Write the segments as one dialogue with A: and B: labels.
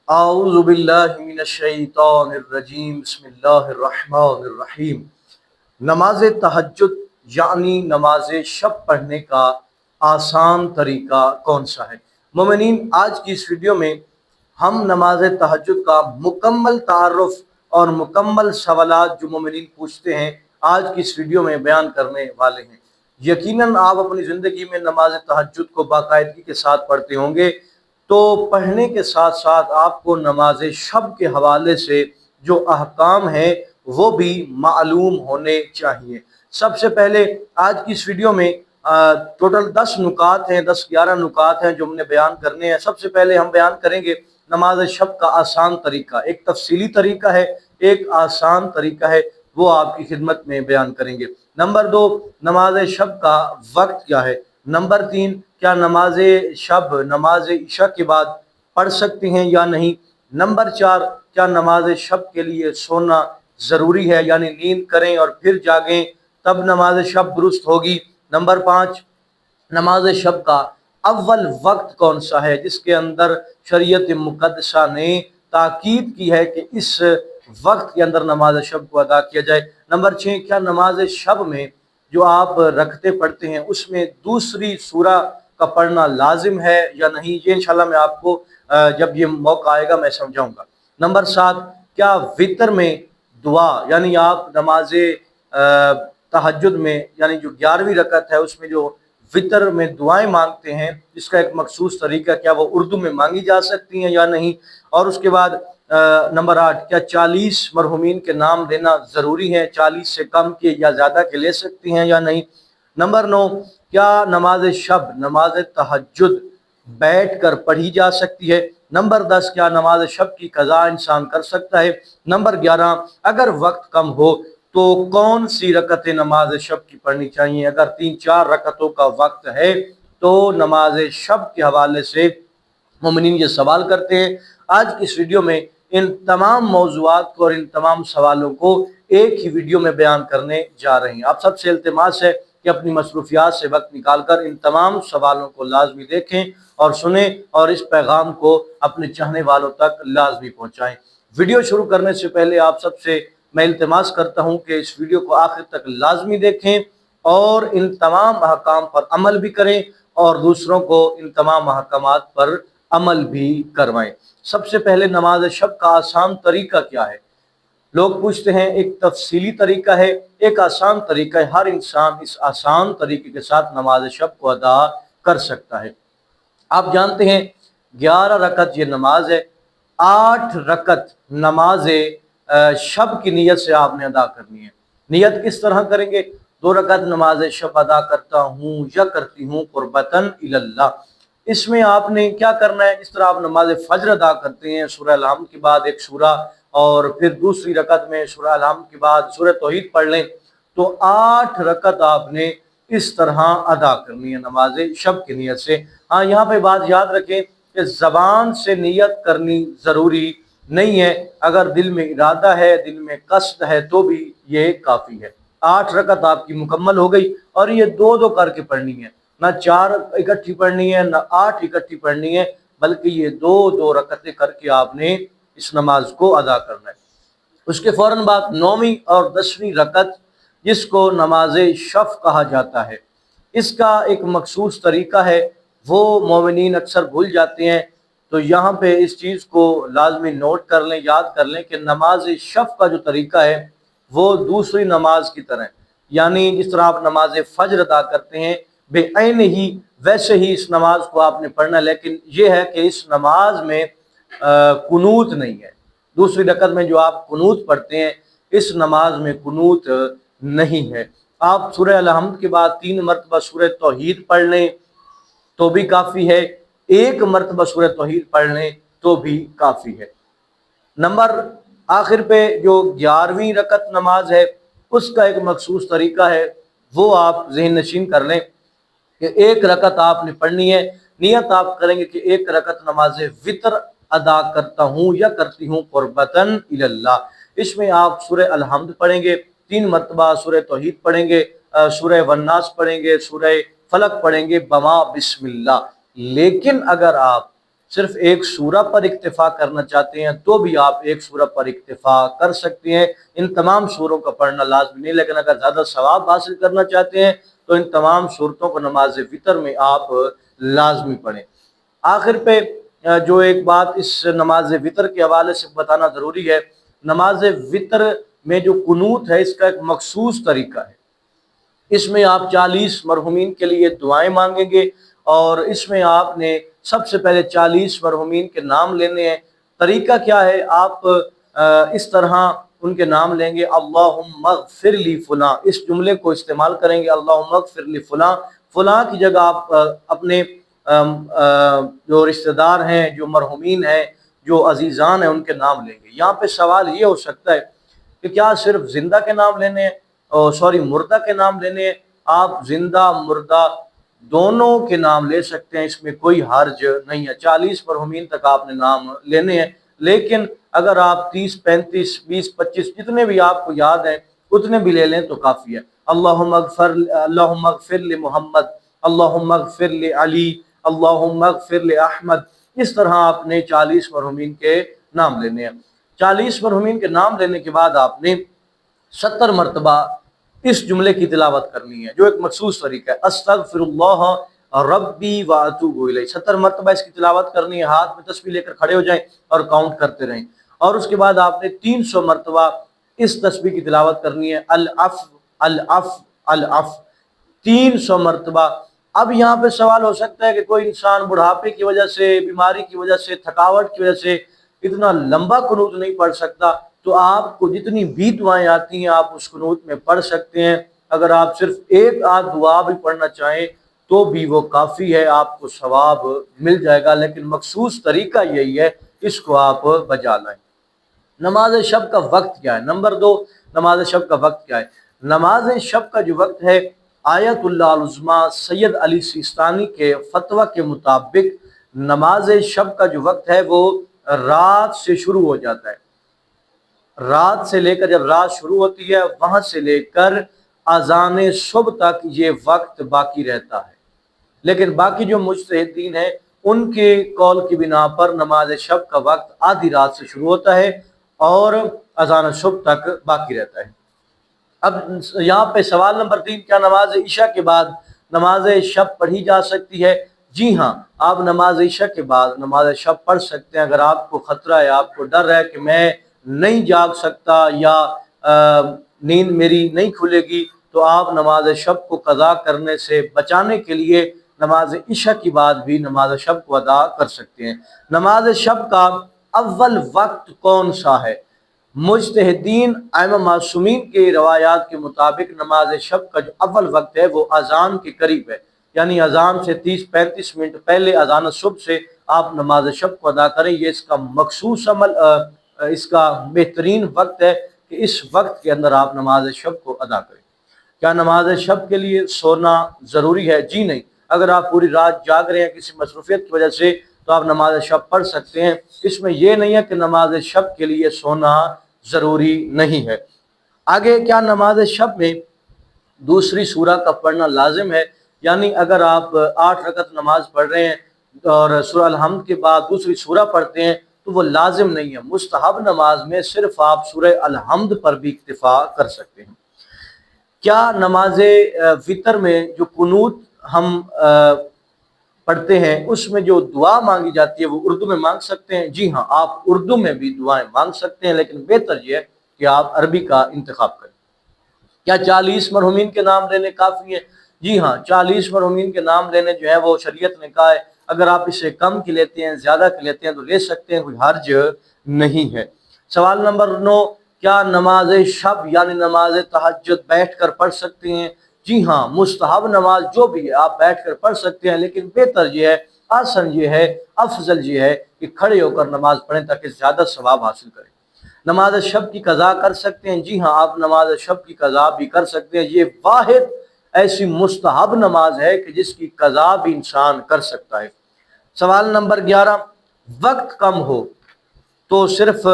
A: اعوذ باللہ من الشیطان الرجیم بسم اللہ الرحمن الرحیم۔ نماز تہجد یعنی نماز شب پڑھنے کا آسان طریقہ کون سا ہے؟ مومنین، آج کی اس ویڈیو میں ہم نماز تہجد کا مکمل تعارف اور مکمل سوالات جو مومنین پوچھتے ہیں آج کی اس ویڈیو میں بیان کرنے والے ہیں۔ یقیناً آپ اپنی زندگی میں نماز تہجد کو باقاعدگی کے ساتھ پڑھتے ہوں گے، تو پڑھنے کے ساتھ ساتھ آپ کو نماز شب کے حوالے سے جو احکام ہیں وہ بھی معلوم ہونے چاہیے۔ سب سے پہلے آج کی اس ویڈیو میں ٹوٹل 10 نکات ہیں، 10-11 نکات ہیں جو ہم نے بیان کرنے ہیں۔ سب سے پہلے ہم بیان کریں گے نماز شب کا آسان طریقہ، ایک تفصیلی طریقہ ہے، ایک آسان طریقہ ہے، وہ آپ کی خدمت میں بیان کریں گے۔ نمبر 2، نماز شب کا وقت کیا ہے۔ نمبر 3، کیا نماز شب نماز عشاء کے بعد پڑھ سکتے ہیں یا نہیں۔ نمبر 4، کیا نماز شب کے لیے سونا ضروری ہے، یعنی نیند کریں اور پھر جاگیں تب نماز شب درست ہوگی۔ نمبر 5، نماز شب کا اول وقت کون سا ہے جس کے اندر شریعت مقدسہ نے تاکید کی ہے کہ اس وقت کے اندر نماز شب کو ادا کیا جائے۔ نمبر 6، کیا نماز شب میں جو آپ رکعتیں پڑھتے ہیں اس میں دوسری سورہ کا پڑھنا لازم ہے یا نہیں۔ یہ انشاءاللہ میں آپ کو جب یہ موقع آئے گا میں سمجھاؤں گا۔ نمبر 7، کیا وتر میں دعا، یعنی آپ نماز تہجد میں یعنی جو 11ویں رکعت ہے اس میں جو وتر میں دعائیں مانگتے ہیں اس کا ایک مخصوص طریقہ، کیا وہ اردو میں مانگی جا سکتی ہیں یا نہیں۔ اور اس کے بعد نمبر 8، کیا 40 مرحومین کے نام لینا ضروری ہے، 40 سے کم کے یا زیادہ کے لے سکتی ہیں یا نہیں۔ نمبر 9، کیا نماز شب نماز تہجد بیٹھ کر پڑھی جا سکتی ہے۔ نمبر 10، کیا نماز شب کی قضا انسان کر سکتا ہے۔ نمبر 11، اگر وقت کم ہو تو کون سی رکعتیں نماز شب کی پڑھنی چاہیے۔ اگر 3-4 رکعتوں کا وقت ہے تو نماز شب کے حوالے سے مومنین یہ سوال کرتے ہیں۔ آج کی اس ویڈیو میں ان تمام موضوعات کو اور ان تمام سوالوں کو ایک ہی ویڈیو میں بیان کرنے جا رہے ہیں۔ آپ سب سے التماس ہے کہ اپنی مصروفیات سے وقت نکال کر ان تمام سوالوں کو لازمی دیکھیں اور سنیں اور اس پیغام کو اپنے چاہنے والوں تک لازمی پہنچائیں۔ ویڈیو شروع کرنے سے پہلے آپ سب سے میں التماس کرتا ہوں کہ اس ویڈیو کو آخر تک لازمی دیکھیں اور ان تمام احکام پر عمل بھی کریں اور دوسروں کو ان تمام احکامات پر عمل بھی کروائیں۔ سب سے پہلے نماز شب کا آسان طریقہ کیا ہے؟ لوگ پوچھتے ہیں، ایک تفصیلی طریقہ ہے، ایک آسان طریقہ ہے۔ ہر انسان اس آسان طریقے کے ساتھ نماز شب کو ادا کر سکتا ہے۔ آپ جانتے ہیں 11 رکعت یہ نماز ہے، 8 رکعت نماز شب کی نیت سے آپ نے ادا کرنی ہے۔ نیت کس طرح کریں گے؟ 2 رکعت نماز شب ادا کرتا ہوں یا کرتی ہوں قربتاً اللہ۔ اس میں آپ نے کیا کرنا ہے؟ اس طرح آپ نماز فجر ادا کرتے ہیں، سورہ الحمد کے بعد ایک سورہ اور پھر دوسری رکعت میں سورہ الحمد کے بعد سورہ توحید پڑھ لیں، تو 8 رکعت آپ نے اس طرح ادا کرنی ہے نماز شب کی نیت سے۔ ہاں، یہاں پہ بات یاد رکھیں کہ زبان سے نیت کرنی ضروری نہیں ہے، اگر دل میں ارادہ ہے، دل میں قصد ہے تو بھی یہ کافی ہے۔ 8 رکعت آپ کی مکمل ہو گئی اور یہ 2 کر کے پڑھنی ہے، نہ 4 اکٹھی پڑھنی ہے نہ 8 اکٹھی پڑھنی ہے، بلکہ یہ 2 رکعتیں کر کے آپ نے اس نماز کو ادا کرنا ہے۔ اس کے فوراً بعد 9ویں اور 10ویں رکعت جس کو نماز شف کہا جاتا ہے، اس کا ایک مخصوص طریقہ ہے، وہ مومنین اکثر بھول جاتے ہیں، تو یہاں پہ اس چیز کو لازمی نوٹ کر لیں، یاد کر لیں کہ نماز شف کا جو طریقہ ہے وہ دوسری نماز کی طرح، یعنی جس طرح آپ نماز فجر ادا کرتے ہیں بے عین ہی ویسے ہی اس نماز کو آپ نے پڑھنا ہے، لیکن یہ ہے کہ اس نماز میں قنوت نہیں ہے۔ دوسری رکعت میں جو آپ قنوت پڑھتے ہیں اس نماز میں قنوت نہیں ہے۔ آپ سورہ الحمد کے بعد 3 مرتبہ سورہ توحید پڑھ لیں تو بھی کافی ہے، 1 مرتبہ سورہ توحید پڑھ لیں تو بھی کافی ہے۔ نمبر آخر پہ جو 11ویں رکعت نماز ہے اس کا ایک مخصوص طریقہ ہے، وہ آپ ذہن نشین کر لیں کہ 1 رکعت آپ نے پڑھنی ہے۔ نیت آپ کریں گے کہ 1 رکعت نماز وتر ادا کرتا ہوں یا کرتی ہوں قربتاً اللہ۔ اس میں آپ سورہ الحمد پڑھیں گے، 3 مرتبہ سورہ توحید پڑھیں گے، سورہ والناس پڑھیں گے، سورہ فلق پڑھیں گے بما بسم اللہ۔ لیکن اگر آپ صرف ایک سورہ پر اکتفا کرنا چاہتے ہیں تو بھی آپ ایک سورہ پر اکتفا کر سکتے ہیں، ان تمام سوروں کا پڑھنا لازمی نہیں، لیکن اگر زیادہ ثواب حاصل کرنا چاہتے ہیں تو ان تمام صورتوں کو نماز وتر میں آپ لازمی پڑھیں۔ آخر پہ جو ایک بات اس نماز وتر کے حوالے سے بتانا ضروری ہے، نماز وتر میں جو قنوت ہے اس کا ایک مخصوص طریقہ ہے۔ اس میں آپ 40 مرحومین کے لیے دعائیں مانگیں گے، اور اس میں آپ نے سب سے پہلے 40 مرحومین کے نام لینے ہیں۔ طریقہ کیا ہے؟ آپ اس طرح ان کے نام لیں گے، اللہم اغفر لی فلاں، اس جملے کو استعمال کریں گے، اللہم اغفر لی فلاں۔ فلاں کی جگہ آپ اپنے جو رشتہ دار ہیں، جو مرحومین ہیں، جو عزیزان ہیں، ان کے نام لیں گے۔ یہاں پہ سوال یہ ہو سکتا ہے کہ کیا صرف زندہ کے نام لینے ہیں، مردہ کے نام لینے ہیں؟ آپ زندہ مردہ دونوں کے نام لے سکتے ہیں، اس میں کوئی حرج نہیں ہے۔ 40 مرحومین تک آپ نے نام لینے ہیں، لیکن اگر آپ 30 35 20 25 جتنے بھی آپ کو یاد ہیں اتنے بھی لے لیں تو کافی ہے۔ اللہم اغفر لمحمد، اللہم اغفر لعلی، اللہم اغفر لاحمد، اس طرح آپ نے 40 مرحومین کے نام لینے ہیں۔ 40 مرحومین کے نام لینے کے بعد آپ نے 70 مرتبہ اس جملے کی تلاوت کرنی ہے، جو ایک مخصوص طریقہ ہے، استغفر اللہ ربی واتوب الیہ۔ 70 مرتبہ اس کی تلاوت کرنی ہے، ہاتھ میں تسبیح لے کر کھڑے ہو جائیں اور کاؤنٹ کرتے رہیں، اور اس کے بعد آپ نے 300 مرتبہ اس تسبیح کی تلاوت کرنی ہے، العفو العفو العفو، 300 مرتبہ۔ اب یہاں پہ سوال ہو سکتا ہے کہ کوئی انسان بڑھاپے کی وجہ سے، بیماری کی وجہ سے، تھکاوٹ کی وجہ سے اتنا لمبا قنوت نہیں پڑھ سکتا، تو آپ کو جتنی بھی دعائیں آتی ہیں آپ اس قنوت میں پڑھ سکتے ہیں۔ اگر آپ صرف ایک آدھ دعا بھی پڑھنا چاہیں تو بھی وہ کافی ہے، آپ کو ثواب مل جائے گا، لیکن مخصوص طریقہ یہی ہے، اس کو آپ بجا لائیں۔ نماز شب کا وقت کیا ہے؟ نمبر 2، نماز شب کا وقت کیا ہے؟ نماز شب کا جو وقت ہے، آیت اللہ العظمیٰ سید علی سیستانی کے فتویٰ کے مطابق نماز شب کا جو وقت ہے وہ رات سے شروع ہو جاتا ہے۔ رات سے لے کر، جب رات شروع ہوتی ہے وہاں سے لے کر اذان صبح تک یہ وقت باقی رہتا ہے، لیکن باقی جو مجتہدین ہیں ان کے قول کی بنا پر نماز شب کا وقت آدھی رات سے شروع ہوتا ہے اور اذان صبح تک باقی رہتا ہے۔ اب یہاں پہ سوال نمبر 3، کیا نماز عشاء کے بعد نماز شب پڑھی جا سکتی ہے؟ جی ہاں، آپ نماز عشاء کے بعد نماز شب پڑھ سکتے ہیں۔ اگر آپ کو خطرہ ہے، آپ کو ڈر ہے کہ میں نہیں جاگ سکتا یا نیند میری نہیں کھلے گی، تو آپ نماز شب کو قضا کرنے سے بچانے کے لیے نماز عشاء کی بعد بھی نماز شب کو ادا کر سکتے ہیں۔ نماز شب کا اول وقت کون سا ہے؟ مجتہدین ائمہ معصومین کے روایات کے مطابق نماز شب کا جو اول وقت ہے وہ اذان کے قریب ہے، یعنی اذان سے 30-35 منٹ پہلے اذان صبح سے آپ نماز شب کو ادا کریں۔ یہ اس کا مخصوص عمل، اس کا بہترین وقت ہے کہ اس وقت کے اندر آپ نماز شب کو ادا کریں۔ کیا نماز شب کے لیے سونا ضروری ہے؟ جی نہیں، اگر آپ پوری رات جاگ رہے ہیں کسی مصروفیت کی وجہ سے تو آپ نماز شب پڑھ سکتے ہیں، اس میں یہ نہیں ہے کہ نماز شب کے لیے سونا ضروری نہیں ہے۔ آگے، کیا نماز شب میں دوسری سورہ کا پڑھنا لازم ہے؟ یعنی اگر آپ 8 رکعت نماز پڑھ رہے ہیں اور سورہ الحمد کے بعد دوسری سورہ پڑھتے ہیں تو وہ لازم نہیں ہے، مستحب نماز میں صرف آپ سورہ الحمد پر بھی اکتفا کر سکتے ہیں۔ کیا نماز وتر میں جو قنوت ہم پڑھتے ہیں اس میں جو دعا مانگی جاتی ہے وہ اردو میں مانگ سکتے ہیں؟ جی ہاں، آپ اردو میں بھی دعائیں مانگ سکتے ہیں، لیکن بہتر یہ ہے کہ آپ عربی کا انتخاب کریں۔ کیا 40 مرحومین کے نام لینے کافی ہیں؟ جی ہاں، 40 مرحومین کے نام لینے جو ہے وہ شریعت نے کہا ہے، اگر آپ اسے کم کی لیتے ہیں، زیادہ کی لیتے ہیں تو لے سکتے ہیں، کوئی حرج نہیں ہے۔ سوال نمبر 9، کیا نماز شب یعنی نماز تہجد بیٹھ کر پڑھ سکتے ہیں؟ جی ہاں، مستحب نماز جو بھی ہے آپ بیٹھ کر پڑھ سکتے ہیں، لیکن بہتر یہ ہے، آسن یہ ہے، افضل یہ ہے کہ کھڑے ہو کر نماز پڑھیں تاکہ زیادہ ثواب حاصل کریں۔ نماز شب کی قضا کر سکتے ہیں؟ جی ہاں، آپ نماز شب کی قضا بھی کر سکتے ہیں۔ یہ واحد ایسی مستحب نماز ہے کہ جس کی قضا بھی انسان کر سکتا ہے۔ سوال نمبر 11، وقت کم ہو تو صرف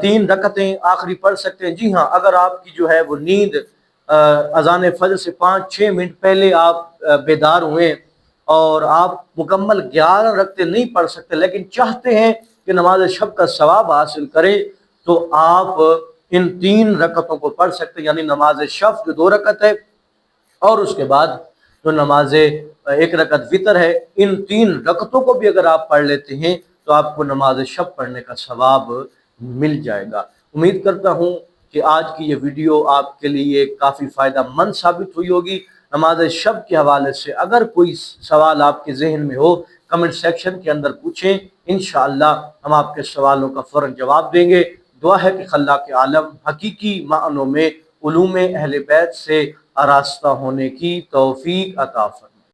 A: 3 رکعتیں آخری پڑھ سکتے ہیں؟ جی ہاں، اگر آپ کی جو ہے وہ نیند اذان فجر سے 5-6 منٹ پہلے آپ بیدار ہوئے اور آپ مکمل 11 رکعتیں نہیں پڑھ سکتے لیکن چاہتے ہیں کہ نماز شب کا ثواب حاصل کریں، تو آپ ان 3 رکعتوں کو پڑھ سکتے ہیں، یعنی نماز شب جو 2 رکعت ہے اور اس کے بعد جو نماز 1 رکعت وطر ہے، ان 3 رکعتوں کو بھی اگر آپ پڑھ لیتے ہیں تو آپ کو نماز شب پڑھنے کا ثواب مل جائے گا۔ امید کرتا ہوں کہ آج کی یہ ویڈیو آپ کے لیے کافی فائدہ مند ثابت ہوئی ہوگی۔ نماز شب کے حوالے سے اگر کوئی سوال آپ کے ذہن میں ہو، کمنٹ سیکشن کے اندر پوچھیں، انشاءاللہ ہم آپ کے سوالوں کا فوراً جواب دیں گے۔ دعا ہے کہ خلاق عالم حقیقی معنوں میں علوم اہل بیت سے آراستہ ہونے کی توفیق عطا فرمائے۔